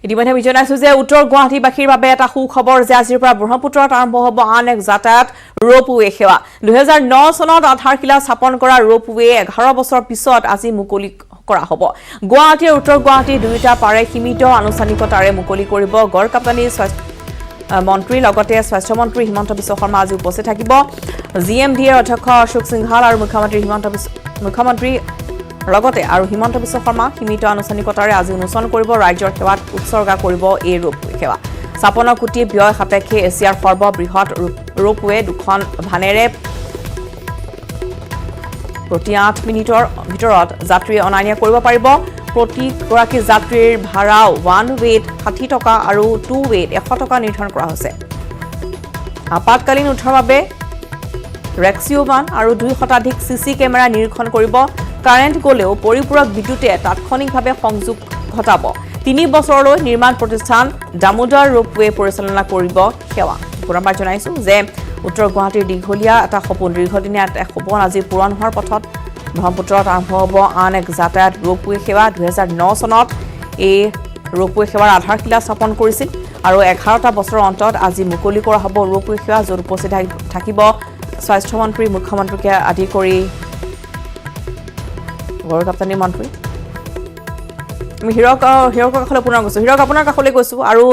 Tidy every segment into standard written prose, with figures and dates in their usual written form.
ইতিমধ্যে আমি জনাইছো যে উত্তৰ গুৱাহাটীবাসীৰ বাবে এটা সুখবৰ যে আজিৰ পৰা ব্ৰহ্মপুত্ৰত আৰম্ভ হ'ব আন এক যাতায়াত ৰোপৱে সেৱা 2009 চনত আধাৰশিলা স্থাপন কৰা ৰোপৱে 11 বছৰ পিছত আজি মুকলি কৰা হ'ব গুৱাহাটী আৰু উত্তৰ গুৱাহাটী দুয়োটা পাৰে সীমিত আনুষ্ঠানিকতাৰে মুকলি কৰিব গড়কাপ্তানী মন্ত্ৰী লগতে স্বাস্থ্য মন্ত্ৰী হিমন্ত বিশ্ব শৰ্মা আজি উপস্থিত থাকিব জিএমডিৰ অধ্যক্ষ অশোক সিংহাল আৰু মুখ্যমন্ত্ৰী লগতে আৰু হিমন্ত বিশ্ব শৰ্মা সীমিত আনুষ্ঠানিকতাৰে আজি উন্মোচন কৰিব ৰাজ্যৰ সেৱাত উৎসৰ্গা কৰিব এই ৰোপৱে সেৱা ৫৬ কোটি ব্যয় সাপেক্ষে এছিয়াৰ সৰ্ববৃহৎ ৰোপৱে দুখন ভানেৰে প্ৰতি ৮ মিনিটৰ ভিতৰত যাত্ৰী অনা নিয়া কৰিব পাৰিব প্ৰতিগৰাকী যাত্ৰীৰ ভাড়াও ওৱান ৱেত ৬০ টকা আৰু টু ৱেত ১০০ টকা নিৰ্ধাৰণ কৰা হৈছে আপাতকালীন উদ্ধাৰৰ বাবে ৰেক্সিওৱান আৰু ২ শতাধিক চিচি কেমেৰা নিৰীক্ষণ কৰিব কাৰেণ্ট গলেও পৰিপূৰক বিদ্যুতে তাৎক্ষণিকভাৱে সংযোগ ঘটাব ৩ বছৰলৈ নিৰ্মাণ প্ৰতিষ্ঠান দামোদৰ ৰোপৱে পৰিচালনা কৰিব সেৱা পুনৰবাৰ জনাইছো যে উত্তৰ গুৱাহাটীৰ দীঘলীয়া এটা সপোন দীৰ্ঘদিনীয়া এটা সপোন আজি পূৰণ হোৱাৰ পথত ব্ৰহ্মপুত্ৰত আৰম্ভ হ'ব আন এক যাতায়াত ৰোপৱে সেৱা 2009 চনত এই ৰোপৱে সেৱাৰ আধাৰশিলা স্থাপন কৰিছিল আৰু 11টা বছৰৰ অন্তত আজি মুকলি কৰা হ'ব ৰোপৱে সেৱা য'ত উপস্থিত থাকিব স্বাস্থ্যমন্ত্ৰী মুখ্যমন্ত্ৰীকে আদি কৰি গড়কাপ্তানী মন্ত্ৰী আমি হিৰক কাষলৈ পুনৰ গৈছোঁ হিৰক আপোনাৰ কাষলৈ গৈছোঁ আৰু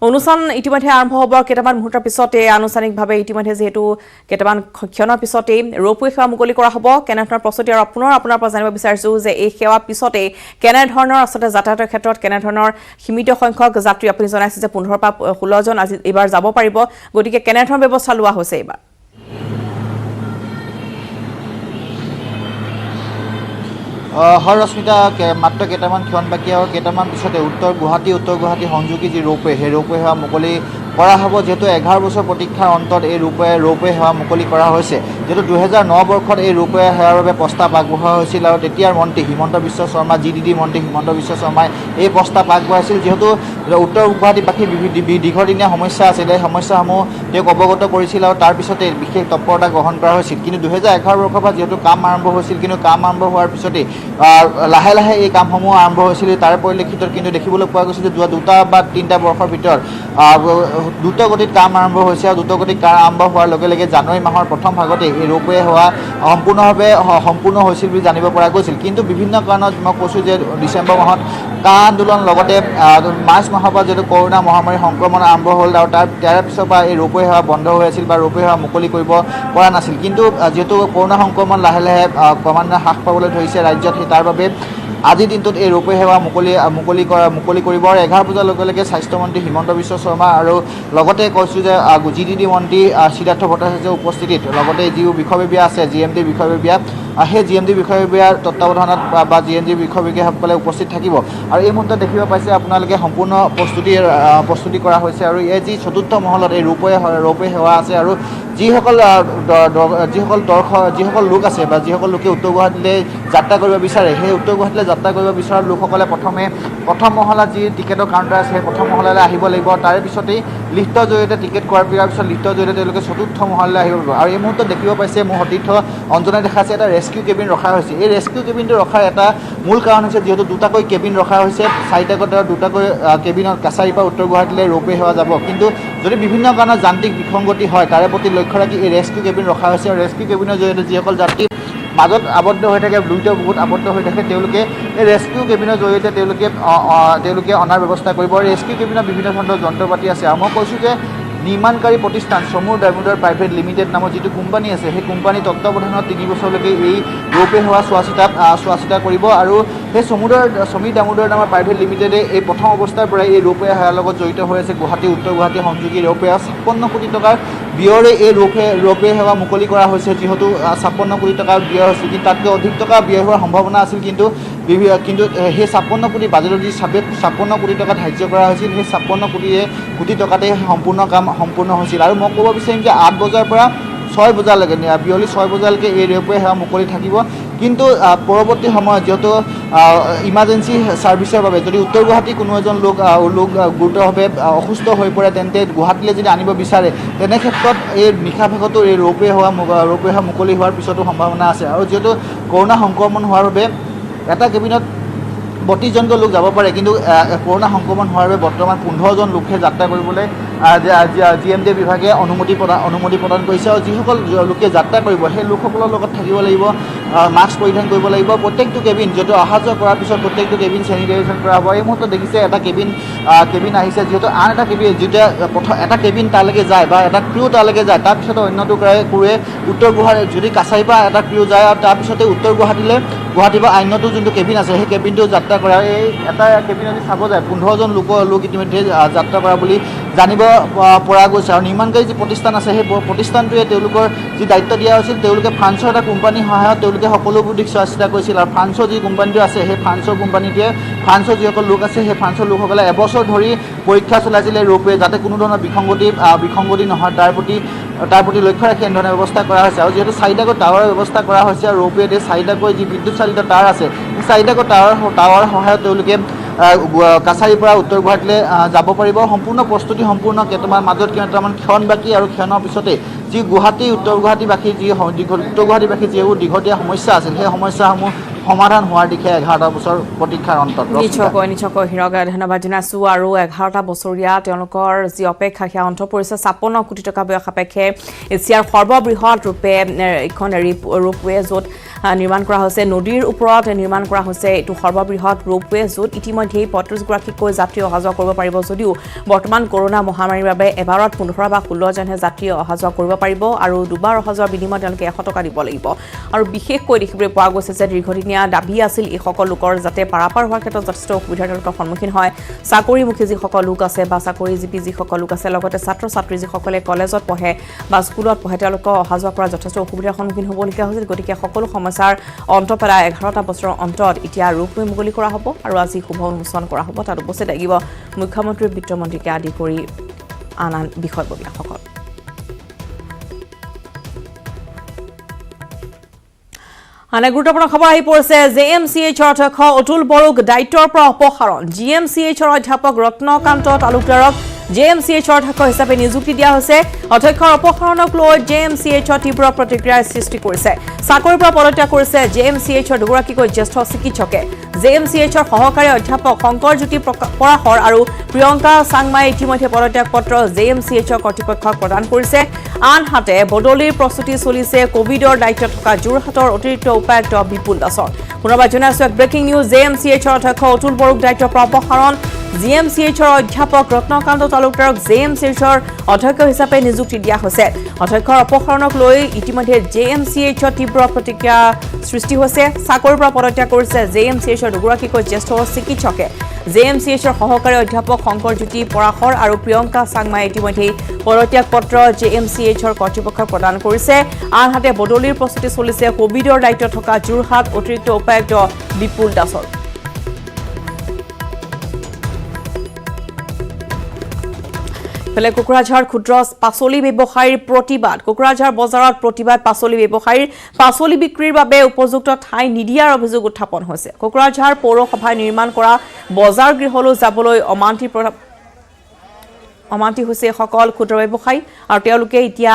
অনুষ্ঠান ইতিমধ্যে আৰম্ভ হ'ব কেইটামান মুহূৰ্তৰ পিছতে আনুষ্ঠানিকভাৱে ইতিমধ্যে যিহেতু কেইটামান ক্ষণৰ পিছতে ৰোপৱে সেৱা মুকলি কৰা হ'ব কেনেধৰণৰ প্ৰস্তুতি আৰু আপোনাৰ পৰা জানিব বিচাৰিছোঁ যে এই সেৱা পিছতে কেনেধৰণৰ আচলতে যাতায়াতৰ ক্ষেত্ৰত কেনেধৰণৰ সীমিত সংখ্যক যাত্ৰী আপুনি জনাইছে যে 15 পৰা 16 জন আজি এইবাৰ যাব পাৰিব গতিকে কেনেধৰণৰ ব্যৱস্থা লোৱা হৈছে এইবাৰ হয় ৰশ্মিতা মাত্ৰ কেইটামান ক্ষণ বাকী আৰু কেইটামান পিছতে উত্তৰ গুৱাহাটী সংযোগী যি ৰোপৱে সেই ৰোপৱে সেৱা মুকলি কৰা হ'ব যেহেতু 11 বছৰ প্ৰতীক্ষাৰ অন্তত এই ৰোপৱে সেৱা মুকলি কৰা হৈছে যেহেতু 2009 বৰ্ষত এই ৰোপৱে সেৱাৰ বাবে প্ৰস্তাৱ আগবঢ়োৱা হৈছিল আৰু তেতিয়াৰ মন্ত্ৰী হিমন্ত বিশ্ব শৰ্মা জিডিডি মন্ত্ৰী হিমন্ত বিশ্ব শৰ্মাই এই প্ৰস্তাৱ আগবঢ়াইছিল যিহেতু উত্তৰ গুৱাহাটীবাসীৰ দীৰ্ঘদিনীয়া সমস্যা আছিল এই সমস্যাসমূহ তেওঁক অৱগত কৰিছিল আৰু তাৰপিছতে বিশেষ তৎপৰতা গ্ৰহণ কৰা হৈছিল কিন্তু 2011 বৰ্ষৰ পৰা যিহেতু কাম আৰম্ভ হৈছিল কিন্তু কাম আৰম্ভ হোৱাৰ পিছতে লাহে লাহে এই কামসমূহ আৰম্ভ হৈছিল তাৰ পৰিলক্ষিতত কিন্তু দেখিবলৈ পোৱা গৈছে যে যোৱা 2টা বা 3টা বৰ্ষৰ ভিতৰত দ্ৰুতগতিত কাম আৰম্ভ হৈছে আৰু দ্ৰুতগতিত কাম আৰম্ভ হোৱাৰ লগে লগে জানুৱাৰী মাহৰ প্ৰথম ভাগতে এই ৰোপৱে হোৱা সম্পূৰ্ণ হৈছিল বুলি জানিব পৰা গৈছিল কিন্তু বিভিন্ন কাৰণত মই কৈছোঁ যে ডিচেম্বৰ মাহত কা আন্দোলন লগতে মাৰ্চ মাহৰ পৰা যিহেতু কৰোণা মহামাৰীৰ সংক্ৰমণ আৰম্ভ হ'ল আৰু তাৰ পিছৰ পৰা এই ৰোপৱে সেৱা বন্ধ হৈ আছিল বা ৰোপৱে সেৱা মুকলি কৰিব পৰা নাছিল কিন্তু যিহেতু কৰোণা সংক্ৰমণ লাহে লাহে ক্ৰমান্বয়ে হ্ৰাস পাবলৈ ধৰিছে ৰাজ্যত তাৰ বাবে আজিৰ দিনটোত এই ৰোপৱে সেৱা মুকলি কৰিব আৰু 11 বজাৰ লগে লগে স্বাস্থ্যমন্ত্ৰী হিমন্ত বিশ্ব শৰ্মা আৰু লগতে কৈছোঁ যে জিডিডি মন্ত্ৰী সিদ্ধাৰ্থ ভট্টাচাৰ্যৰ উপস্থিতিত লগতে যিবোৰ বিষয়ববীয়া আছে জিএমডিৰ বিষয়ববীয়া সেই জিএমডি বিষয়ববীয়াৰ তত্ত্বাৱধানত বা জিএমডিৰ বিষয়ববীয়াসকলে উপস্থিত থাকিব আৰু এই মুহূৰ্তত দেখিব পাইছে আপোনালোকে সম্পূৰ্ণ প্ৰস্তুতি কৰা হৈছে আৰু এই যি চতুৰ্থ মহলত এই ৰোপৱে সেৱা আছে আৰু যিসকল লোক আছে বা যিসকল লোকে উত্তৰ গুৱাহাটীলৈ যাত্ৰা কৰিব বিচাৰে সেই উত্তৰ গুৱাহাটীলৈ যাত্ৰা কৰিব বিচৰা লোকসকলে প্ৰথম মহলাত যি টিকেটৰ কাউণ্টাৰ আছে সেই প্ৰথম মহলালৈ আহিব লাগিব তাৰে পিছতেই লিফ্টৰ জৰিয়তে টিকেট কৰাৰ পিছত লিফ্টৰ জৰিয়তে তেওঁলোকে চতুৰ্থ মহলালৈ আহিব লাগিব আৰু এই মুহূৰ্তত দেখিব পাইছে মোৰ সতীৰ্থ অঞ্জনাই দেখাইছে এটা ৰেস্কিউ কেবিন ৰখা হৈছে এই ৰেস্কিউ কেবিনটো ৰখাৰ এটা মূল কাৰণ হৈছে যিহেতু 2টাকৈ কেবিন ৰখা হৈছে 2টাকৈ কেবিনত কাছাৰীৰ পৰা উত্তৰ গুৱাহাটীলৈ ৰোপৱে সেৱা যাব কিন্তু যদি বিভিন্ন কাৰণত যান্ত্ৰিক বিসংগতি হয় তাৰে প্ৰতি লক্ষ্য ৰাখি এই ৰেস্কিউ কেবিন ৰখা হৈছে আৰু ৰেস্কিউ কেবিনৰ জৰিয়তে যিসকল যাত্ৰী মাজত আবদ্ধ হৈ থাকে দুইটা বহুত আবদ্ধ হৈ থাকে তেওঁলোকে এই ৰেস্কিউ কেবিনৰ জৰিয়তে তেওঁলোকে অনাৰ ব্যৱস্থা কৰিব আৰু ৰেস্কিউ কেবিনৰ বিভিন্ন ধৰণৰ যন্ত্ৰ পাতি আছে আৰু মই কৈছোঁ যে নিৰ্মাণকাৰী প্ৰতিষ্ঠান সমুৰ দামোদৰ প্ৰাইভেট লিমিটেড নামৰ যিটো কোম্পানী আছে সেই কোম্পানী তত্ত্বাৱধানত 3 বছৰলৈকে এই ৰোপৱে সেৱা চোৱা চিতা কৰিব আৰু সেই সমীৰ দামোদৰ নামৰ প্ৰাইভেট লিমিটেডে এই প্ৰথম অৱস্থাৰ পৰাই এই ৰোপৱে সেৱাৰ লগত জড়িত হৈ আছে উত্তৰ গুৱাহাটী সংযোগী ৰোপৱে 56 কোটি টকাৰ ব্যয়ৰে এই ৰোপৱে সেৱা মুকলি কৰা হৈছে যিহেতু 56 কোটি টকা ব্যয় হৈছিল কিন্তু তাতকৈ অধিক টকা ব্যয় হোৱাৰ সম্ভাৱনা আছিল কিন্তু সেই 56 কোটি বাজেটত যি 56 কোটি টকা ধাৰ্য কৰা হৈছিল সেই 56 কোটি টকাতে সম্পূৰ্ণ হৈছিল আৰু মই ক'ব বিচাৰিম যে 8 বজাৰ পৰা 6 বজালৈকে বিয়লি 6 বজালৈকে এই ৰোপৱে সেৱা মুকলি থাকিব কিন্তু পৰৱৰ্তী সময়ত যিহেতু ইমাৰ্জেঞ্চি ছাৰ্ভিচৰ বাবে যদি উত্তৰ গুৱাহাটী কোনো এজন লোক গুৰুতৰভাৱে অসুস্থ হৈ পৰে তেন্তে গুৱাহাটীলৈ যদি আনিব বিচাৰে তেনে ক্ষেত্ৰত এই নিশা ভাগতো এই ৰোপৱে সেৱা মুকলি হোৱাৰ পিছতো সম্ভাৱনা আছে আৰু যিহেতু কৰোণা সংক্ৰমণ হোৱাৰ বাবে এটা কেবিনত 32জনকৈ লোক যাব পাৰে, কিন্তু কৰোণা সংক্ৰমণ হোৱাৰ বাবে বৰ্তমান 15জন লোকহে যাত্ৰা কৰিবলৈ GMDA বিভাগে অনুমতি প্ৰদান কৰিছে। আৰু যিসকল লোকে যাত্ৰা কৰিব সেই লোকসকলৰ লগত থাকিব লাগিব, মাস্ক পৰিধান কৰিব লাগিব। প্ৰত্যেকটো কেবিন যিহেতু অহা যোৱা কৰাৰ পিছত প্ৰত্যেকটো কেবিন চেনিটাইজেশ্যন কৰা হ'ব। এই মুহূৰ্তত দেখিছে এটা কেবিন আহিছে, যিহেতু আন এটা কেবিন যেতিয়া এটা কেবিন তালৈকে যায় বা এটা ক্ৰু তালৈকে যায়, তাৰপিছতে অন্যটো ক্ৰুৱে উত্তৰ গুৱাহাটী যদি কাছাৰীৰ পৰা এটা ক্ৰু যায় আৰু তাৰপিছতে উত্তৰ গুৱাহাটীৰ পৰা অন্যটো যোনটো কেবিন আছে সেই কেবিনটো যাত্ৰা কৰা। এই এটা কেবিন যদি চাব যায় 15জন লোক ইতিমধ্যে যাত্ৰা কৰা বুলি জানিব পৰা গৈছে। আৰু নিৰ্মাণকাৰী যি প্ৰতিষ্ঠান আছে সেই প্ৰতিষ্ঠানটোৱে তেওঁলোকৰ যি দায়িত্ব দিয়া হৈছিল, তেওঁলোকে ফ্ৰান্সৰ এটা কোম্পানীৰ সহায়ত তেওঁলোকে সকলোবোৰ দিশ চোৱা চিতা কৰিছিল। আৰু ফ্ৰান্সৰ যি কোম্পানীটো আছে সেই ফ্ৰান্সৰ কোম্পানীটোৱে ফ্ৰান্সৰ যিসকল লোক আছে সেই ফ্ৰান্সৰ লোকসকলে এবছৰ ধৰি পৰীক্ষা চলাইছিলে ৰোপৱে, যাতে কোনো ধৰণৰ বিসংগতি নহয় তাৰ প্ৰতি লক্ষ্য ৰাখি এনেধৰণৰ ব্যৱস্থা কৰা হৈছে। আৰু যিহেতু 4টাকৈ টাৱাৰৰ ব্যৱস্থা কৰা হৈছে আৰু ৰোপৱেতে 4টাকৈ যি বিদ্যুৎ চালিত টাৱাৰ আছে সেই 4টাকৈ টাৱাৰৰ সহায়ত তেওঁলোকে কাছাৰীৰ পৰা উত্তৰ গুৱাহাটীলৈ যাব পাৰিব। সম্পূৰ্ণ প্ৰস্তুতি সম্পূৰ্ণ, কেইটামান মাজত কেইটামান ক্ষণ বাকী আৰু ক্ষণৰ পিছতে যি উত্তৰ গুৱাহাটীবাসী যিবোৰ দীঘলীয়া সমস্যা আছিল সেই সমস্যাসমূহ সমাধান হোৱাৰ দিশে 11টা বছৰ প্ৰতীক্ষাৰ অন্তত। নিশ্চয়কৈ হীৰকে ধন্যবাদ জনাইছোঁ। আৰু 11টা বছৰীয়া তেওঁলোকৰ যি অপেক্ষা সেয়া অন্ত পৰিছে। 56 কোটি টকা ব্যয় সাপেক্ষে এছিয়াৰ সৰ্ববৃহৎ ৰূপে এইখন ৰোপৱে য'ত নিৰ্মাণ কৰা হৈছে, নদীৰ ওপৰত নিৰ্মাণ কৰা হৈছে এইটো সৰ্ববৃহৎ ৰোপৱে, য'ত ইতিমধ্যেই 35গৰাকীকৈ যাত্ৰী অহা যোৱা কৰিব পাৰিব। যদিও বৰ্তমান কৰোণা মহামাৰীৰ বাবে এবাৰত 15 বা 16জনহে যাত্ৰী অহা যোৱা কৰিব পাৰিব আৰু দুবাৰ অহা যোৱাৰ বিনিময়ত তেওঁলোকে 100 টকা দিব লাগিব। আৰু বিশেষকৈ দেখিবলৈ পোৱা গৈছে যে দীৰ্ঘদিনীয়া দাবী আছিল এইসকল লোকৰ যাতে পাৰাপাৰ হোৱাৰ ক্ষেত্ৰত যথেষ্ট অসুবিধাৰ তেওঁলোকৰ সন্মুখীন হয়। চাকৰিমুখী যিসকল লোক আছে বা চাকৰিজীৱী যিসকল লোক আছে, লগতে ছাত্ৰ ছাত্ৰী যিসকলে কলেজত পঢ়ে বা স্কুলত পঢ়ে, তেওঁলোকৰ অহা যোৱা কৰা যথেষ্ট অসুবিধাৰ সন্মুখীন হ'বলগীয়া হৈছিল। গতিকে সকলো সমস্যাৰ অন্ত পেলাই 11টা বছৰৰ অন্তত এতিয়া ৰোপৱে মুকলি কৰা হ'ব আৰু আজি শুভ উন্মোচন কৰা হ'ব। তাত উপস্থিত থাকিব মুখ্যমন্ত্ৰী, বিত্তমন্ত্ৰীকে আদি কৰি আন বিষয়ববীয়াসকল। আন এক গুৰুত্বপূৰ্ণ খবৰ আহি পৰিছে। JMCHৰ অধ্যক্ষ অতুল বড়োক দায়িত্বৰ পৰা অপসাৰণ। GMCHৰ অধ্যাপক ৰত্নকান্ত তালুকদাৰক JMCHৰ অধ্যক্ষ হিচাপে নিযুক্তি দিয়া হৈছে। অধ্যক্ষৰ অপসাৰণক লৈ JMCHৰ তীব্ৰ প্ৰতিক্ৰিয়াৰ সৃষ্টি কৰিছে। চাকৰিৰ পৰা পদত্যাগ কৰিছে JMCHৰ দুগৰাকীকৈ জ্যেষ্ঠ চিকিৎসকে। JMCHৰ সহকাৰী অধ্যাপক শংকৰজ্যোতি পৰাশৰ আৰু প্ৰিয়ংকা চাংমাই ইতিমধ্যে পদত্যাগ পত্ৰ JMCHৰ কৰ্তৃপক্ষক প্ৰদান কৰিছে। আনহাতে বদলিৰ প্ৰস্তুতি চলিছে কোভিডৰ দায়িত্বত থকা যোৰহাটৰ অতিৰিক্ত উপায়ুক্ত বিপুল দাসৰ। পুনৰবাৰ জনাইছো এক ব্ৰেকিং নিউজ। JMCHৰ অধ্যক্ষ অতুল বড়োক দায়িত্বৰ পৰা অপসাৰণ। GMCHৰ অধ্যাপক ৰত্নকান্ত তালুকদাৰক JMCHৰ অধ্যক্ষ হিচাপে নিযুক্তি দিয়া হৈছে। অধ্যক্ষৰ অপসাৰণক লৈ ইতিমধ্যে JMCHৰ তীব্ৰ প্ৰতিক্ৰিয়া সৃষ্টি হৈছে। চাকৰিৰ পৰা পদত্যাগ কৰিছে JMCHৰ দুগৰাকীকৈ জ্যেষ্ঠ চিকিৎসকে। JMCHৰ সহকাৰী অধ্যাপক শংকৰজ্যোতি পৰাশৰ আৰু প্ৰিয়ংকা চাংমাই ইতিমধ্যে পদত্যাগ পত্ৰ JMCHৰ কৰ্তৃপক্ষক প্ৰদান কৰিছে। আনহাতে বদলিৰ প্ৰস্তুতি চলিছে কোভিডৰ দায়িত্বত থকা যোৰহাট অতিৰিক্ত উপায়ুক্ত বিপুল দাসৰ। ইফালে কোকৰাঝাৰ ক্ষুদ্ৰ পাচলি ব্যৱসায়ীৰ প্ৰতিবাদ। কোকৰাঝাৰ বজাৰত প্ৰতিবাদ পাচলি ব্যৱসায়ীৰ। পাচলি বিক্ৰীৰ বাবে উপযুক্ত ঠাই নিদিয়াৰ অভিযোগ উত্থাপন হৈছে। কোকৰাঝাৰ পৌৰসভাই নিৰ্মাণ কৰা বজাৰ গৃহলৈ যাবলৈ অমান্তি হৈছে সকল ক্ষুদ্ৰ ব্যৱসায়ী আৰু তেওঁলোকে এতিয়া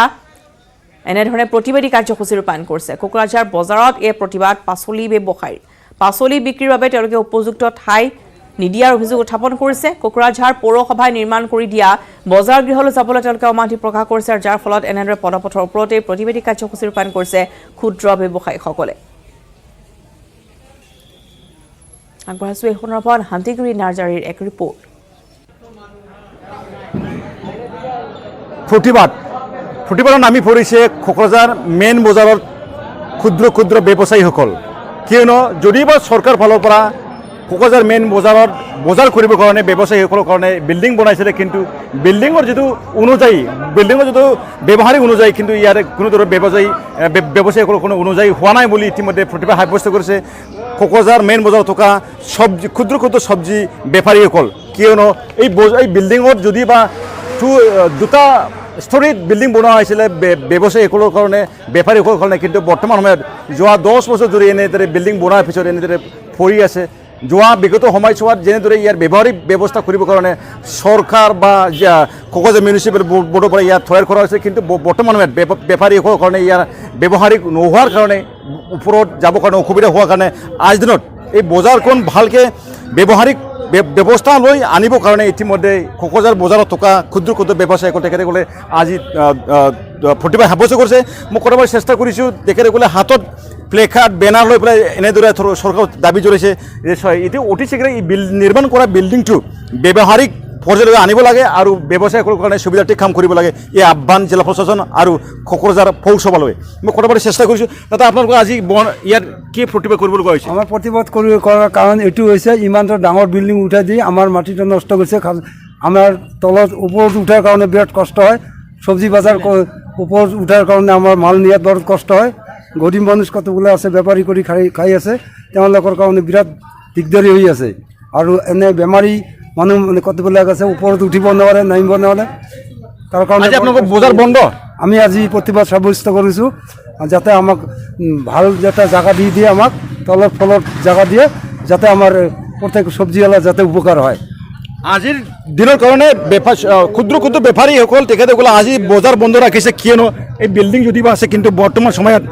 এনেধৰণে প্ৰতিবাদী কাৰ্যসূচী ৰূপায়ণ কৰিছে। কোকৰাঝাৰ বজাৰত এই প্ৰতিবাদ পাচলি ব্যৱসায়ীৰ। পাচলি বিক্ৰীৰ বাবে তেওঁলোকে উপযুক্ত ঠাই নিদিয়াৰ অভিযোগ উত্থাপন কৰিছে। কোকৰাঝাৰ পৌৰসভাই নিৰ্মাণ কৰি দিয়া বজাৰ গৃহলৈ যাবলৈ তেওঁলোকে অমান্তি প্ৰকাশ কৰিছে আৰু যাৰ ফলত এনেদৰে পদপথৰ ওপৰতে প্ৰতিবাদী কাৰ্যসূচী ৰূপায়ণ কৰিছে ক্ষুদ্ৰ ব্যৱসায়ীসকলে। আগবঢ়াইছো এই সন্দৰ্ভত শান্তিগুৰি নাৰ্জাৰীৰ এক ৰিপৰ্ট। প্ৰতিবাদত নামি পৰিছে কোকৰাঝাৰ মেইন বজাৰত ক্ষুদ্ৰ ব্যৱসায়ীসকল। কিয়নো যদিবা চৰকাৰ ফালৰ পৰা কোকৰাঝাৰ মেইন বজাৰত বজাৰ কৰিবৰ কাৰণে ব্যৱসায়ীসকলৰ কাৰণে বিল্ডিং বনাইছিলে, কিন্তু বিল্ডিঙৰ যিটো ব্যৱহাৰিক অনুযায়ী কিন্তু ইয়াৰে কোনো ধৰণৰ ব্যৱসায়ীসকলৰ কোনো অনুযায়ী হোৱা নাই বুলি ইতিমধ্যে প্ৰতিবাদ সাব্যস্ত কৰিছে কোকৰাঝাৰ মেইন বজাৰত থকা ক্ষুদ্ৰ চব্জি বেপাৰীসকল। কিয়নো এই বিল্ডিঙত যদি বা দুটা ষ্টৰীত বিল্ডিং বনোৱা হৈছিলে ব্যৱসায়ীসকলৰ কাৰণে, বেপাৰীসকলৰ কাৰণে, কিন্তু বৰ্তমান সময়ত যোৱা 10 বছৰ ধৰি এনেদৰে বিল্ডিং বনোৱাৰ পিছত এনেদৰে পৰি আছে। যোৱা বিগত সময়ছোৱাত যেনেদৰে ইয়াৰ ব্যৱহাৰিক ব্যৱস্থা কৰিবৰ কাৰণে চৰকাৰ বা কোকৰাঝাৰ মিউনিচিপেল বৰ্ডৰ পৰা ইয়াত তৈয়াৰ কৰা হৈছে, কিন্তু বৰ্তমান সময়ত বেপাৰীসকলৰ কাৰণে ইয়াৰ ব্যৱহাৰিক নোহোৱাৰ কাৰণে ওপৰত যাবৰ কাৰণে অসুবিধা হোৱাৰ কাৰণে আজিৰ দিনত এই বজাৰখন ভালকৈ ব্যৱহাৰিক ব্যৱস্থা লৈ আনিবৰ কাৰণে ইতিমধ্যে কোকৰাঝাৰ বজাৰত থকা ক্ষুদ্ৰ ক্ষুদ্ৰ ব্যৱসায়ীসকল তেখেতসকলে আজি প্ৰতিবাদ সাব্যস্ত কৰিছে। মই ক'ৰবাৰ চেষ্টা কৰিছোঁ, তেখেতসকলে হাতত প্লেকাৰ্ড বেনাৰ লৈ পেলাই এনেদৰে চৰকাৰক দাবী জনাইছে যে এতিয়া অতি শীঘ্ৰে এই নিৰ্মাণ কৰা বিল্ডিংটো ব্যৱহাৰিক পৰ্যায়লৈ আনিব লাগে আৰু ব্যৱসায়ীসকলৰ কাৰণে সুবিধাৰ্থী কাম কৰিব লাগে। এই আহ্বান জিলা প্ৰশাসন আৰু কোকৰাঝাৰ পৌৰসভালৈ মই ক'ৰবাৰ চেষ্টা কৰিছোঁ। দাদা আপোনালোকে আজি ইয়াত কি প্ৰতিবাদ কৰিবলৈ গৈছে? আমাৰ প্ৰতিবাদ কৰাৰ কাৰণ এইটো হৈছে, ইমানটো ডাঙৰ বিল্ডিং উঠাই দি আমাৰ মাটিটো নষ্ট কৰিছে। আমাৰ তলত ওপৰত উঠাৰ কাৰণে বিৰাট কষ্ট হয়। চব্জি বজাৰ ওপৰত উঠাৰ কাৰণে আমাৰ মাল নিয়াত বৰ কষ্ট হয়। গৰীব মানুহ কতগুলো আছে, বেপাৰী কৰি খাই আছে, তেওঁলোকৰ কাৰণে বিৰাট দিগদাৰী হৈ আছে। আৰু এনে বেমাৰী মানুহ কতবিলাক আছে, ওপৰত উঠিব নোৱাৰে, নামিব নোৱাৰে। তাৰ কাৰণে আপোনালোকৰ বজাৰ বন্ধ। আমি আজি প্ৰতিবাদ সাব্যস্ত কৰিছোঁ, যাতে আমাক ভাল যাতে জাগা দি দিয়ে, আমাক তলত ফলত জাগা দিয়ে, যাতে আমাৰ প্ৰত্যেক চব্জিৱালা যাতে উপকাৰ হয়। আজিৰ দিনৰ কাৰণে ক্ষুদ্ৰ ক্ষুদ্ৰ বেপাৰীসকল তেখেতসকলে আজি বজাৰ বন্ধ ৰাখিছে, কিয়নো এই বিল্ডিং যদিও আছে কিন্তু বৰ্তমান সময়ত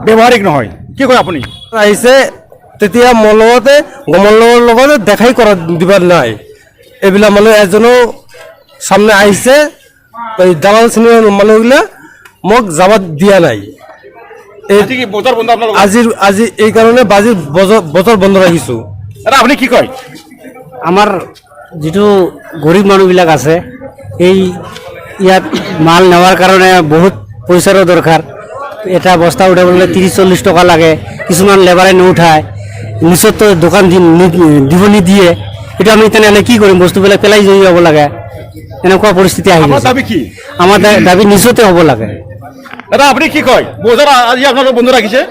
ব্যৱহাৰিক নহয়। কি কয় আপুনি? আহিছে তেতিয়া মোৰ লগতে গমলৰ লগতে দেখাই কৰা দিবাৰ নাই। এইবিলাক মানুহ এজনো সামনে আহিছে, দালাল শ্ৰেণীৰ মানুহগিলা মোক যাব দিয়া নাই। আজি এই কাৰণে বজাৰ বন্ধ ৰাখিছোঁ। আপুনি কি কয়? আমাৰ যিটো গৰীব মানুহবিলাক আছে, এই ইয়াত মাল নেওয়াৰ কাৰণে বহুত পইচাৰো দৰকাৰ। এটা বস্তা উঠাবলৈ 30-40 টকা লাগে। কিছুমান লেবাৰে নুঠায়, নিচতো দোকান দিব নিদিয়ে। এইটো আমি তেনেহ'লে কি কৰিম? বস্তুবিলাক পেলাই লৈ যাব লাগে, এনেকুৱা পৰিস্থিতি আহি গৈছে। আমাৰ দাবী নিচতে হ'ব লাগে। দাদা আপুনি কি কয়? বজাৰ আজি আপোনালোক বন্ধ ৰাখিছে?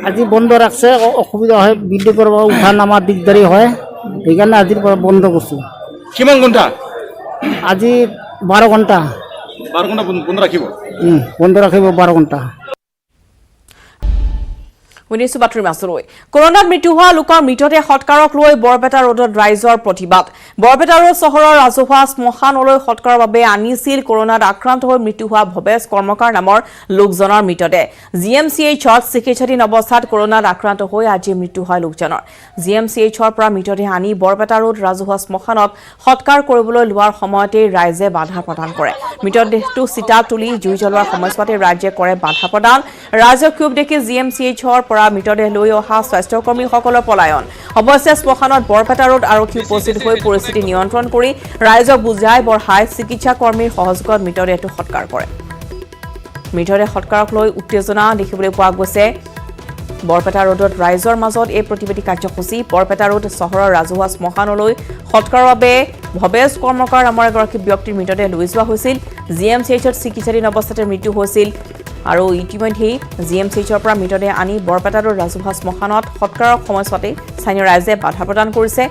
আজি বন্ধ ৰাখছে, অসুবিধা হয়, বিল্ডিঙৰ পৰা উঠা নামাৰ দিগদাৰী হয়, সেইকাৰণে আজিৰ পৰা বন্ধ কৰিছোঁ। কিমান ঘণ্টা? আজি 12 ঘণ্টা। 12 ঘণ্টা বন্ধ ৰাখিব? বন্ধ ৰাখিব 12 ঘণ্টা। শুনিছো বাতৰি মাছলৈ। কৰোনাত মৃত্যু হোৱা লোকৰ মৃতদেহ সৎকাৰক লৈ বৰপেটা ৰোডত ৰাইজৰ প্ৰতিবাদ। বৰপেটা ৰোড চহৰৰ ৰাজহুৱা শ্মশানলৈ সৎকাৰৰ বাবে আনিছিল কৰোনাত আক্ৰান্ত হৈ মৃত্যু হোৱা ভৱেশ কৰ্মকাৰ নামৰ লোকজনৰ মৃতদেহ। GMCHত চিকিৎসাধীন অৱস্থাত কৰোনাত আক্ৰান্ত হৈ আজি মৃত্যু হয় লোকজনৰ। GMCHৰ পৰা মৃতদেহ আনি বৰপেটা ৰোড ৰাজহুৱা শ্মশানত সৎকাৰ কৰিবলৈ লোৱাৰ সময়তে ৰাইজে বাধা প্ৰদান কৰে। মৃতদেহটো চিতা তুলি জুই জ্বলোৱাৰ সময়ছোৱাতে ৰাইজে কৰে বাধা প্ৰদান। ৰাইজৰ ক্ষোভ দেখি GMCHৰ মৃতদেহ লৈ অহা স্বাস্থ্যকৰ্মীসকলৰ পলায়ন। অৱশ্যে শ্মশানত বৰপেটা ৰোড আৰক্ষী উপস্থিত হৈ পৰিস্থিতি নিয়ন্ত্ৰণ কৰি ৰাইজক বুজাই বঢ়াই চিকিৎসা কৰ্মীৰ সহযোগত মৃতদেহটো সৎকাৰ কৰে। মৃতদেহ সৎকাৰক লৈ উত্তেজনা দেখিবলৈ পোৱা গৈছে বৰপেটা ৰোডত ৰাইজৰ মাজত। এই প্ৰতিবাদী কাৰ্যসূচী বৰপেটা ৰোড চহৰৰ ৰাজহুৱা শ্মশানলৈ সৎকাৰৰ বাবে ভৱেশ কৰ্মকাৰ নামৰ এগৰাকী ব্যক্তিৰ মৃতদেহ লৈ যোৱা হৈছিল। GMCHত চিকিৎসাধীন অৱস্থাতে মৃত্যু হৈছিল আৰু ইতিমধ্যেই GMCHৰ পৰা মৃতদেহ আনি বৰপেটা ৰোড ৰাজহুৱা শ্মশানত সৎকাৰৰ সময়ছোৱাতে স্থানীয় ৰাইজে বাধা প্ৰদান কৰিছে,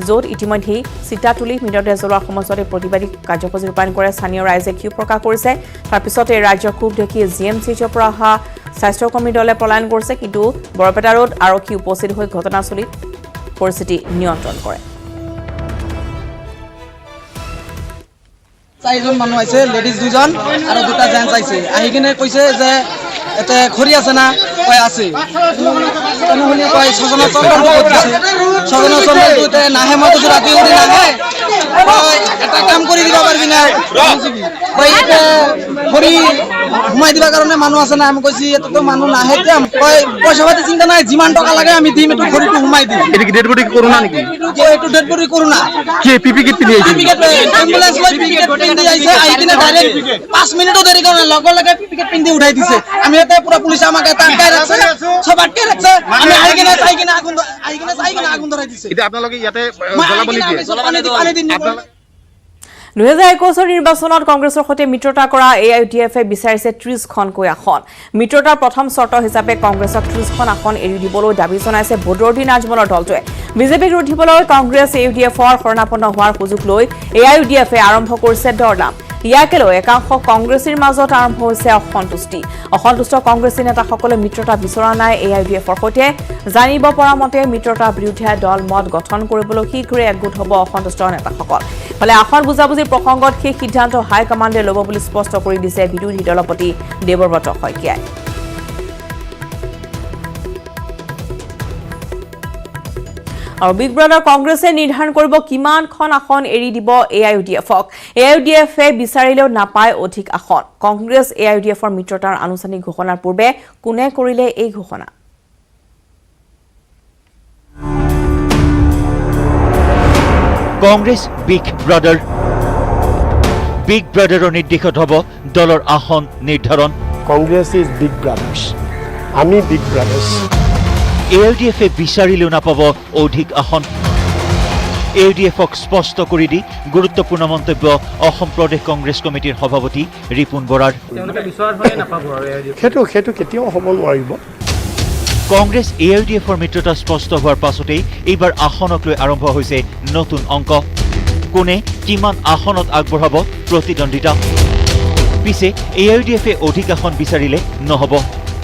য'ত ইতিমধ্যেই চিতা তুলি মৃতদেহ জ্বলোৱাৰ সময়ছোৱাতে প্ৰতিবাদী কাৰ্যসূচী ৰূপায়ণ কৰে স্থানীয় ৰাইজে ক্ষোভ প্ৰকাশ কৰিছে। তাৰপিছতে ৰাজ্যৰ ক্ষোভ দেখি GMCHৰ পৰা অহা স্বাস্থ্যকৰ্মী দলে পলায়ন কৰিছে, কিন্তু বৰপেটা ৰোড আৰক্ষী উপস্থিত হৈ ঘটনাস্থলীত পৰিস্থিতি নিয়ন্ত্ৰণ কৰে। 4জন মানুহ আহিছে, লেডিজ 2জন আৰু 2টা জেন্টস আহিছে। আহি কিনে কৈছে যে এতে খৰি আছে না? কয় আছে। শুনি কয় 6জনৰ চন্দনটো ক'ত দিছে? 6জনৰ চন্দনটো এতিয়া নাহে, মই কৈছোঁ ৰাতি উঠি নাহে, এটা কাম কৰি দিব পাৰিবি না? কয় এতিয়া খৰি সোমাই দিবৰ কাৰণে মানুহ আছে না? আমি কৈছোঁ এটাতো মানুহ নাহে, কয় পইচা পাতি চিন্তা নাই, যিমান টকা লাগে আমি দিম, এইটো খৰিটো সোমাই দিম। ডেড বডি কৰোনা নেকি? এইটো ডেড বডি কৰোনা। কি পিপি কিট পিন্ধি আহিছে? এম্বুলেন্স লৈ পিপি কিট পিন্ধি আহিছে, আহি কিনে ডাইৰেক্ট 5 মিনিটো দেৰি কৰা নাই, লগে লগে পিপি কিট পিন্ধি উঠাই দিছে। আমি ইয়াতে পুৰা পুলিচে আমাক এটা আটকাই ৰাখছে, চব আটকাই ৰাখছে। আমি আহি কিনে চাই কিনে আগুন ধৰাই দিছে। এতিয়া আপোনালোকে ইয়াতে পানী দিম। 2021 নিৰ্বাচনত কংগ্ৰেছৰ সৈতে মিত্ৰতা কৰা AIUDFে বিচাৰিছে 30খনকৈ আসন। মিত্ৰতাৰ প্ৰথম চৰ্ত হিচাপে কংগ্ৰেছক 30খন আসন এৰি দিবলৈ দাবী জনাইছে বদৰুদ্দিন আজমলৰ দলটোৱে। বিজেপিক ৰুধিবলৈ কংগ্ৰেছ AUDFৰ শৰণাপন্ন হোৱাৰ সুযোগ লৈ AIUDFে আৰম্ভ কৰিছে দৰদাম। ইয়াকে লৈ একাংশ কংগ্ৰেছীৰ মাজত আৰম্ভ হৈছে অসন্তুষ্টি। অসন্তুষ্ট কংগ্ৰেছী নেতাসকলে মিত্ৰতা বিচৰা নাই AIUDFৰ সৈতে। জানিব পৰা মতে মিত্ৰতাৰ বিৰুদ্ধে দল মত গঠন কৰিবলৈ শীঘ্ৰে একগোট হ'ব অসন্তুষ্ট নেতাসকল। ফলে আসন বুজাবুজিৰ প্ৰসংগত সেই সিদ্ধান্ত হাইকমাণ্ডে ল'ব বুলি স্পষ্ট কৰি দিছে বিৰোধী দলপতি দেৱব্ৰত শইকীয়াই। আৰু বিগ ব্ৰাদাৰ কংগ্ৰেছে নিৰ্ধাৰণ কৰিব কিমানখন আসন এৰি দিব AIUDF-ক। AIUDF-এ বিচাৰিলেও নাপায় অধিক আসন। কংগ্ৰেছ AIUDF-ৰ মিত্ৰতাৰ আনুষ্ঠানিক ঘোষণাৰ পূৰ্বে কোনে কৰিলে এই ঘোষণা? কংগ্ৰেছ বিগ ব্ৰাদাৰৰ নিৰ্দেশত হ'ব দলৰ আসন নিৰ্ধাৰণ। Congress is big brothers. আমি big brothers. AIUDF-এ বিচাৰিলেও নাপাব অধিক আসন। AIUDF-ক স্পষ্ট কৰি দি গুৰুত্বপূৰ্ণ মন্তব্য অসম প্ৰদেশ কংগ্ৰেছ কমিটিৰ সভাপতি ৰিপুণ বৰাৰ। সেইটো কেতিয়াও হ'ব নোৱাৰিব। কংগ্ৰেছ AIUDF-ৰ মিত্ৰতা স্পষ্ট হোৱাৰ পাছতেই এইবাৰ আসনক লৈ আৰম্ভ হৈছে নতুন অংক। কোনে কিমান আসনত আগবঢ়াব প্ৰতিদ্বন্দ্বিতা? পিছে AIUDF-এ অধিক আসন বিচাৰিলে নহ'ব,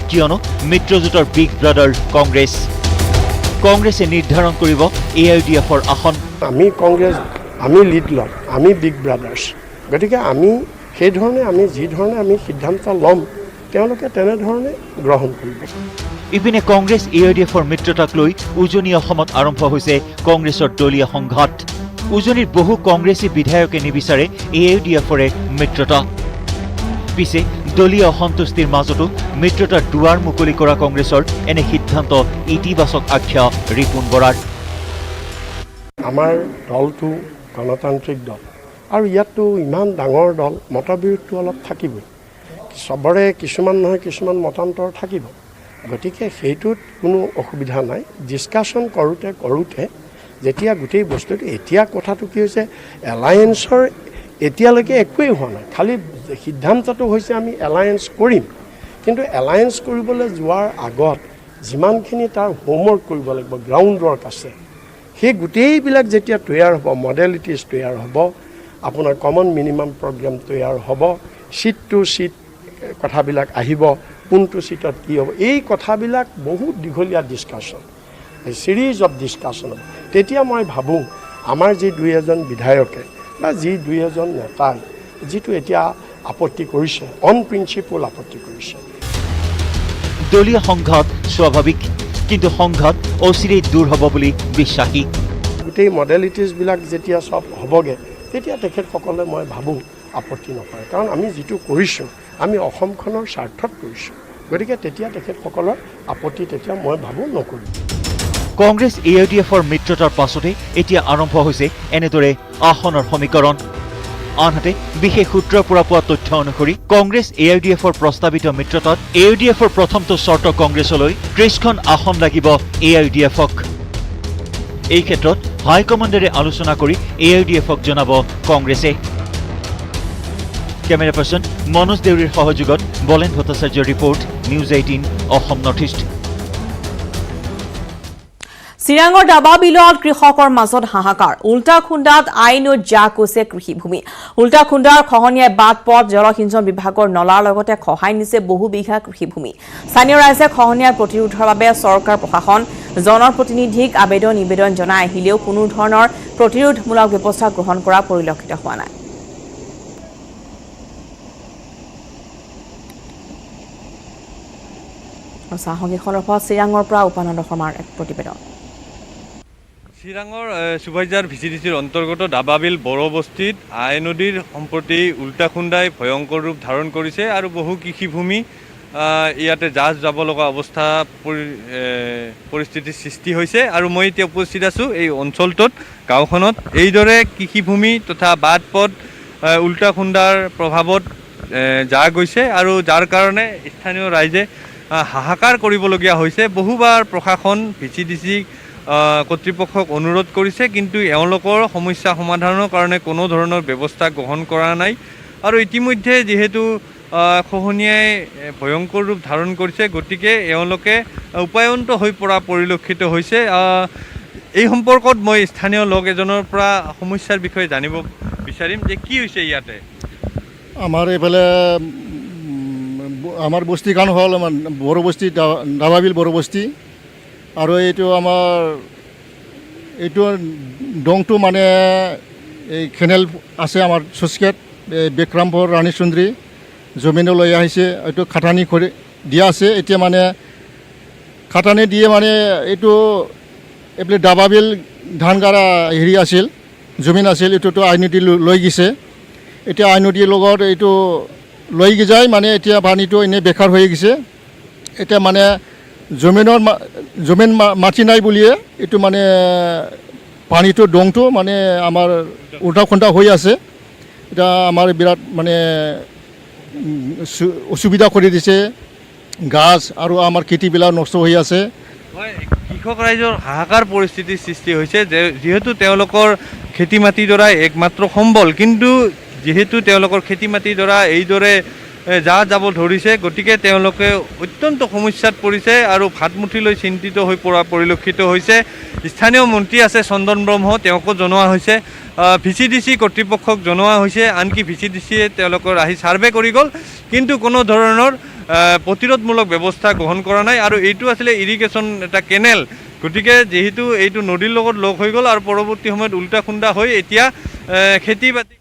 কিয়নো মিত্ৰজোঁটৰ বিগ ব্ৰাদাৰ কংগ্ৰেছে নিৰ্ধাৰণ কৰিব AIUDF-ৰ আসন। আমি কংগ্ৰেছ, আমি লিড ল'ম, আমি বিগ ব্ৰাদাৰ্ছ। গতিকে আমি সেইধৰণে আমি যিধৰণে আমি সিদ্ধান্ত ল'ম তেওঁলোকে তেনেধৰণে গ্ৰহণ কৰিব। ইপিনে কংগ্ৰেছ AIUDF-ৰ মিত্ৰতাক লৈ উজনি অসমত আৰম্ভ হৈছে কংগ্ৰেছৰ দলীয় সংঘাত। উজনিৰ বহু কংগ্ৰেছী বিধায়কে নিবিচাৰে AIUDF-ৰে মিত্ৰতা। পিছে দলীয় অসন্তুষ্টিৰ মাজতো মিত্ৰতাৰ দুৱাৰ মুকলি কৰা কংগ্ৰেছৰ এনে সিদ্ধান্ত ইতিবাচক আখ্যা ৰিপুণ বৰাৰ। আমাৰ দলটো গণতান্ত্ৰিক দল আৰু ইয়াততো ইমান ডাঙৰ দল, মতবিৰোধটো অলপ থাকিবই। চবৰে কিছুমান নহয় কিছুমান মতান্তৰ থাকিব। গতিকে সেইটোত কোনো অসুবিধা নাই। ডিছকাশ্যন কৰোঁতে যেতিয়া গোটেই বস্তুটো, এতিয়া কথাটো কি হৈছে, এলায়েন্সৰ এতিয়ালৈকে একোৱেই হোৱা নাই। খালি সিদ্ধান্তটো হৈছে আমি এলায়েন্স কৰিম, কিন্তু এলায়েন্স কৰিবলৈ যোৱাৰ আগত যিমানখিনি তাৰ হোমৱৰ্ক কৰিব লাগিব, গ্ৰাউণ্ড ৱৰ্ক আছে, সেই গোটেইবিলাক যেতিয়া তৈয়াৰ হ'ব, মডেলিটিজ তৈয়াৰ হ'ব, আপোনাৰ কমন মিনিমাম প্ৰগ্ৰেম তৈয়াৰ হ'ব, ছিট টু ছিট কথাবিলাক আহিব, কোনটো ছিটত কি হ'ব, এই কথাবিলাক বহুত দীঘলীয়া ডিছকাশ্যন, ছিৰিজ অফ ডিছকাশ্যন। তেতিয়া মই ভাবোঁ আমাৰ যি দুই এজন বিধায়কে বা যি দুই এজন নেতাই যিটো এতিয়া আপত্তি কৰিছে, অন প্ৰিন্সিপল আপত্তি কৰিছে। দলীয় সংঘাত স্বাভাৱিক, কিন্তু সংঘাত অচিৰেই দূৰ হ'ব বুলি বিশ্বাসী। গোটেই মডেলিটিজবিলাক যেতিয়া চব হ'বগৈ তেতিয়া তেখেতসকলে মই ভাবোঁ আপত্তি নকৰে, কাৰণ আমি যিটো কৰিছোঁ আমি অসমখনৰ স্বাৰ্থত কৰিছোঁ। গতিকে তেতিয়া তেখেতসকলৰ আপত্তি তেতিয়া মই ভাবোঁ নকৰিম। কংগ্ৰেছ AIUDF-ৰ মিত্ৰতাৰ পাছতে এতিয়া আৰম্ভ হৈছে এনেদৰে আসনৰ সমীকৰণ। আনহাতে বিশেষ সূত্ৰৰ পৰা পোৱা তথ্য অনুসৰি কংগ্ৰেছ AIUDF-ৰ প্ৰস্তাৱিত মিত্ৰতাত AIUDF-ৰ প্ৰথমটো চৰ্ত কংগ্ৰেছলৈ 30খন আসন লাগিব AIUDF-ক। এই ক্ষেত্ৰত হাইকমাণ্ডেৰে আলোচনা কৰি AIUDF-ক জনাব কংগ্ৰেছে। কেমেৰা পাৰ্চন মনোজ দেউৰীৰ সহযোগত বলেন ভট্টাচাৰ্যৰ report, news 18 Assam north east. চিৰাঙৰ ডাবা বিলত কৃষকৰ মাজত হাহাকাৰ। উল্টাখুন্দাত আইনত জাক হৈছে কৃষিভূমি। উল্টাখুন্দাৰ খহনীয়াই বাট পথ, জলসিঞ্চন বিভাগৰ নলাৰ লগতে খহাই নিছে বহু বিঘা কৃষিভূমি। স্থানীয় ৰাইজে খহনীয়াৰ প্ৰতিৰোধৰ বাবে চৰকাৰ প্ৰশাসন, জনপ্ৰতিনিধিক নিবেদন জনাই আহিলেও কোনো ধৰণৰ প্ৰতিৰোধমূলক ব্যৱস্থা গ্ৰহণ কৰা পৰিলক্ষিত হোৱা নাই। সংগীখনৰ পৰা চিৰাঙৰ পৰা উপানন্দ শৰ্মাৰ এক প্ৰতিবেদন। চিৰাঙৰ সুভাইজাৰ VCDCৰ অন্তৰ্গত ডাবাবিল বড়োবস্তিত আই নদীৰ সম্প্ৰতি উল্টাখুন্দাই ভয়ংকৰ ৰূপ ধাৰণ কৰিছে আৰু বহু কৃষিভূমি ইয়াতে জাহ যাব লগা অৱস্থা পৰিস্থিতিৰ সৃষ্টি হৈছে। আৰু মই এতিয়া উপস্থিত আছোঁ এই অঞ্চলটোত, গাঁওখনত এইদৰে কৃষিভূমি তথা বাট পথ উল্টাখুন্দাৰ প্ৰভাৱত জাহ গৈছে আৰু যাৰ কাৰণে স্থানীয় ৰাইজে হাহাকাৰ কৰিবলগীয়া হৈছে। বহুবাৰ প্ৰশাসন VCDC কৰ্তৃপক্ষক অনুৰোধ কৰিছে, কিন্তু এওঁলোকৰ সমস্যা সমাধানৰ কাৰণে কোনো ধৰণৰ ব্যৱস্থা গ্ৰহণ কৰা নাই। আৰু ইতিমধ্যে যিহেতু খহনীয়াই ভয়ংকৰ ৰূপ ধাৰণ কৰিছে, গতিকে এওঁলোকে উপায়ন্ত হৈ পৰা পৰিলক্ষিত হৈছে। এই সম্পৰ্কত মই স্থানীয় লোক এজনৰ পৰা সমস্যাৰ বিষয়ে জানিব বিচাৰিম যে কি হৈছে ইয়াতে। আমাৰ এইফালে আমাৰ বস্তিখন হ'ল বড়ো বস্তি, ডাবাবিল বড়ো বস্তি। আৰু এইটো আমাৰ এইটো দংটো মানে এই খেনেল আছে আমাৰ চুচকেট, বিক্ৰমপুৰ ৰাণী চুন্দ্ৰী জমিনলৈ আহিছে। এইটো খাটানি কৰি দিয়া আছে। এতিয়া মানে খাটানি দিয়ে মানে এইটো এইফালে ডাবাবিল ধান গাৰা হেৰি আছিল জমিন আছিল এইটোতো আই নদী লৈ গৈছে এতিয়া আই নদীৰ লগত এইটো লৈ যায় মানে এতিয়া পানীটো এনেই বেকাৰ হৈ গৈছে এতিয়া মানে জমিন মাটি নাই বুলিয়ে এইটো মানে পানীটো ডংটো মানে আমাৰ উল্টা খুন্দা হৈ আছে এতিয়া আমাৰ বিৰাট মানে অসুবিধা কৰি দিছে গাছ আৰু আমাৰ খেতিবিলাক নষ্ট হৈ আছে কৃষক ৰাইজৰ হাহাকাৰ পৰিস্থিতিৰ সৃষ্টি হৈছে যে যিহেতু তেওঁলোকৰ খেতি মাটিডৰা একমাত্ৰ সম্বল কিন্তু যিহেতু তেওঁলোকৰ খেতি মাটিডৰা এইদৰে যাব ধৰিছে গতিকে তেওঁলোকে অত্যন্ত সমস্যাত পৰিছে আৰু ভাতমুঠিলৈ চিন্তিত হৈ পৰা পৰিলক্ষিত হৈছে স্থানীয় মন্ত্ৰী আছে চন্দন ব্ৰহ্ম তেওঁকো জনোৱা হৈছে VCDC কৰ্তৃপক্ষক জনোৱা হৈছে আনকি VCDCয়ে তেওঁলোকৰ আহি ছাৰ্ভে কৰি গ'ল কিন্তু কোনো ধৰণৰ প্ৰতিৰোধমূলক ব্যৱস্থা গ্ৰহণ কৰা নাই আৰু এইটো আছিলে ইৰিগেশ্যন এটা কেনেল গতিকে যেহেতু এইটো নদীৰ লগত লগ হৈ গ'ল আৰু পৰৱৰ্তী সময়ত উল্টা খুন্দা হৈ এতিয়া খেতি বাতি